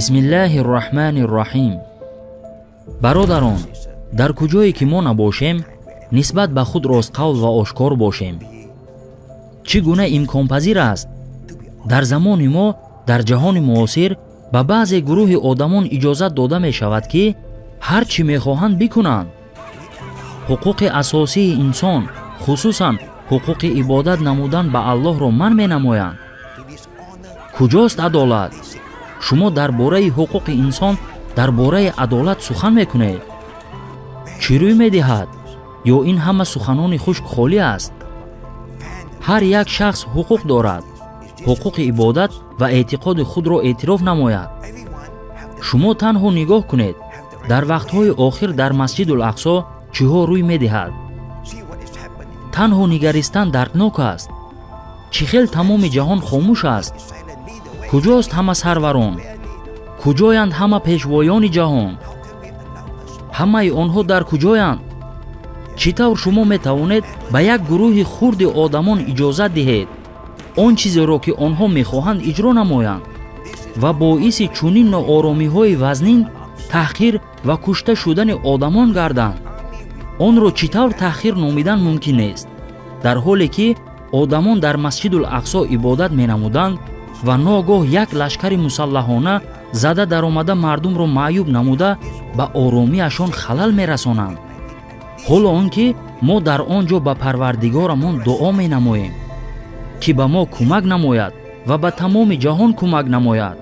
бисмиллаҳир раҳманир раҳим. бародарон, дар куҷое ки мо набошем, нисбат ба худ ростқавл ва ошкор бошем. чӣ гуна имконпазир аст дар замони мо, дар ҷаҳони муосир ба баъзе гурӯҳи одамон иҷозат дода мешавад ки ҳар чӣ мехоҳанд бикунанд. ҳуқуқи асосии инсон, хусусан ҳуқуқи ибодат намудан ба Аллоҳро ман менамоянд. куҷост адолат? шумо дар бораи ҳуқуқи инсон, дар бораи адолат сухан мекунед? чӣ рӯй медиҳад? ё ин ҳама суханони хушк холӣ аст? ҳар як шахс ҳуқуқ дорад. ҳуқуқи ибодат ва эътиқоди худро эътироф намояд. шумо танҳо нигоҳ кунед, дар вақтҳои охир дар Масҷидул Ақсо чиҳо рӯй медиҳад. танҳо нигаристан дарднок аст. чӣ хел тамоми ҷаҳон хомӯш аст? куҷост ҳама сарварон? куҷоянд ҳама пешвоёни ҷаҳон? ҳамаи онҳо дар куҷоянд? чӣ тавр шумо метавонед ба як гурӯҳи хурди одамон иҷозат диҳед он чизеро ки онҳо мехоҳанд иҷро намоянд ва боиси чунин нооромиҳои вазнин, таҳқир ва кушта шудани одамон гарданд? онро чӣ тавр таҳқир номидан мумкин нест, дар ҳоле ки одамон дар Масҷидул Ақсо ибодат менамуданд ва ногоҳ як лашкари мусаллаҳона зада даромада мардумро маъюб намуда ба оромиашон халал мерасонанд. ҳоло он ки мо дар он ҷо ба Парвардигорамон дуо менамоем ки ба мо кӯмак намояд ва ба тамоми ҷаҳон кӯмак намояд,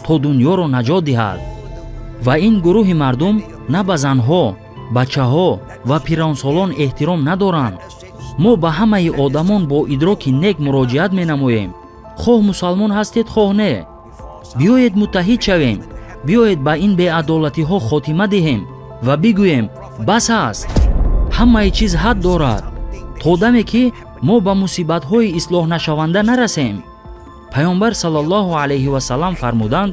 то дуньёро наҷот диҳад. ва ин гурӯҳи мардум на ба занҳо, бачаҳо ва пиронсолон эҳтиром надоранд. мо ба ҳамаи одамон бо идроки нек муроҷиат менамоем, хоҳ мусалмон ҳастед, хоҳ не. биёед муттаҳид шавем, биёед ба ин беадолатиҳо хотима диҳем ва бигӯем бас аст, ҳамаи чиз ҳад дорад, то даме ки мо ба мусибатҳои ислоҳнашаванда нарасем. паёмбар саллаллоҳу алайҳи васалам фармуданд: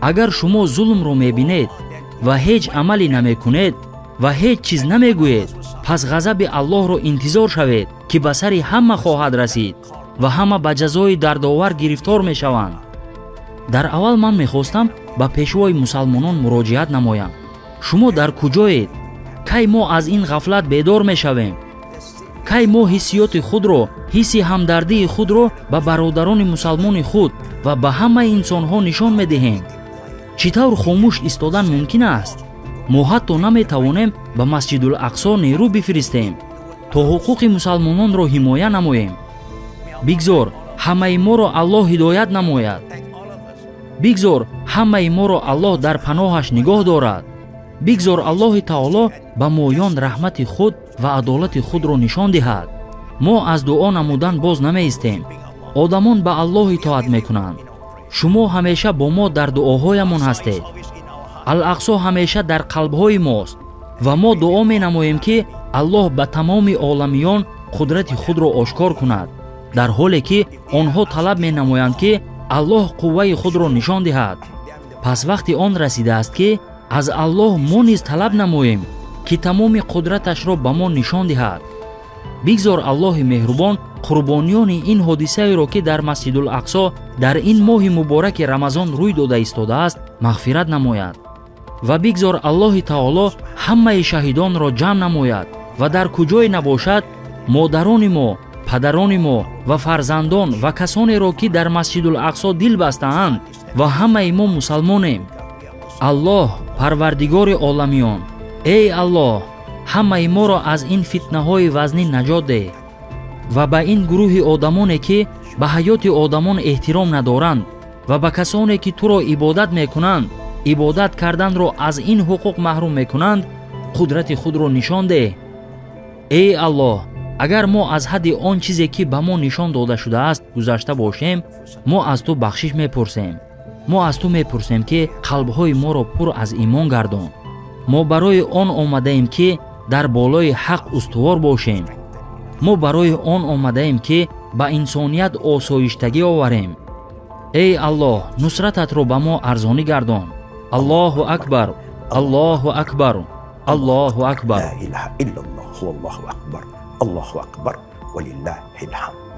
агар шумо зулмро мебинед ва ҳеҷ амале намекунед ва ҳеҷ чиз намегӯед, пас ғазаби Аллоҳро интизор шавед ки ба сари ҳама хоҳад расид ва ҳама ба ҷазои дардовар гирифтор мешаванд. дар аввал ман мехостам ба пешвои мусалмонон муроҷиат намоям. шумо дар куҷоед? кай мо аз ин ғафлат бедор мешавем? кай мо ҳиссиёти худро, ҳисси ҳамдардии худро ба бародарони мусалмони худ ва ба ҳамаи инсонҳо нишон медиҳем? чӣ тавр хомӯш истодан мумкин аст? мо ҳатто наметавонем ба Масҷидул Ақсо нерӯ бифиристем, то ҳуқуқи мусалмононро ҳимоя намоем. бигзор ҳамаи моро Аллоҳ ҳидоят намояд. бигзор ҳамаи моро Аллоҳ дар паноҳаш нигоҳ дорад. бигзор Аллоҳи таоло ба моён раҳмати худ ва адолати худро нишон диҳад. мо аз дуо намудан боз намеистем. одамон ба Аллоҳ итоат мекунанд. шумо ҳамеша бо мо дар дуоҳоямон ҳастед. Ал-Ақсо ҳамеша дар қалбҳои мост ва мо дуо менамоем ки Аллоҳ ба тамоми оламиён қудрати худро ошкор кунад, дар ҳоле ки онҳо талаб менамоянд ки Аллоҳ қувваи худро нишон диҳад. пас вақти он расидааст ки аз Аллоҳ мо низ талаб намоем ки тамоми қудраташро ба мо нишон диҳад. бигзор Аллоҳи меҳрубон қурбониёни ин ҳодисаеро ки дар Масҷидул Ақсо дар ин моҳи мубораки Рамазон рӯй дода истодааст, мағфират намояд. ва бигзор Аллоҳи таоло ҳамаи шаҳидонро ҷамъ намояд ва дар куҷое набошад, модарони мо, падарони мо ва фарзандон ва касонеро ки дар Масҷидул Ақсо дил бастаанд ва ҳамаи мо мусалмонем. Аллоҳ, Парвардигори оламиён, эй Аллоҳ, ҳамаи моро аз ин фитнаҳои вазнин наҷот деҳ ва ба ин гурӯҳи одамоне ки ба ҳаёти одамон эҳтиром надоранд ва ба касоне ки туро ибодат мекунанд, ибодат карданро аз ин ҳуқуқ маҳрум мекунанд, қудрати худро нишон деҳ. эй Аллоҳ, агар мо аз ҳадди он чизе ки ба мо нишон дода шудааст гузашта бошем, мо аз ту бахшиш мепурсем. мо аз ту мепурсем ки қалбҳои моро пур аз имон гардон. мо барои он омадаем ки дар болои ҳақ устувор бошем. мо барои он омадаем ки ба инсоният осоиштагӣ оварем. эй Аллоҳ, нусрататро ба мо арзонӣ гардон. Аллоҳу акбар, Аллоҳу акбар, Аллоҳу акбар. لا إله إلا الله والله أكبر، الله أكبر ولله الحمد.